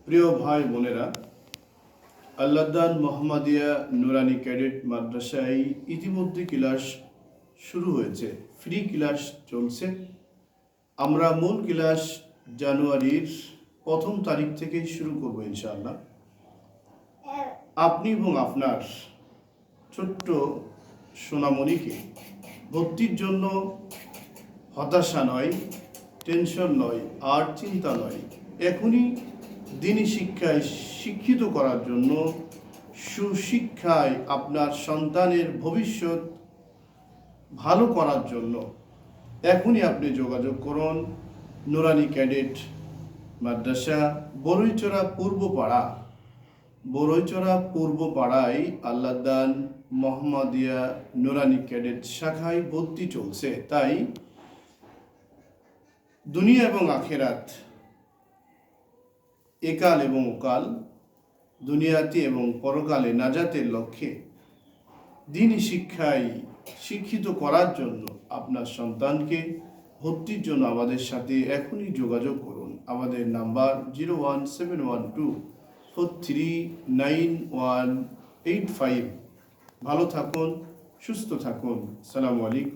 প্রিয় ভাই বোনেরা, আল্লাহদান মোহাম্মদিয়া নুরানি ক্যাডেট মাদ্রাসায় ইতিমধ্যে ক্লাস শুরু হয়েছে। ফ্রি ক্লাস চলছে। আমরা মূল ক্লাস জানুয়ারির 1 তারিখ থেকেই শুরু করব ইনশাআল্লাহ। আপনি এবং আপনার ছোট্ট সোনামণিকে ভর্তির জন্য হতাশা নয়, টেনশন নয়, আর চিন্তা নয়, এখনই দিনী শিক্ষায় শিক্ষিত করার জন্য, সুশিক্ষায় আপনার সন্তানের ভবিষ্যৎ ভালো করার জন্য এখনই আপনি যোগাযোগ করুন নুরানি ক্যাডেট মাদ্রাসা, বড়ইচড়া পূর্বপাড়ায় আল্লাহদান মোহাম্মদিয়া নুরানি ক্যাডেট শাখায় ভর্তি চলছে। তাই দুনিয়া এবং আখেরাত, একাল এবং ওকাল, দুনিয়াতে এবং পরকালে নাজাতের লক্ষ্যে দ্বীনি শিক্ষায় শিক্ষিত করার জন্য আপনার সন্তানকে ভর্তির জন্য আমাদের সাথে এখনই যোগাযোগ করুন। আমাদের নাম্বার 01712439185। ভালো থাকুন, সুস্থ থাকুন। আসসালামু আলাইকুম।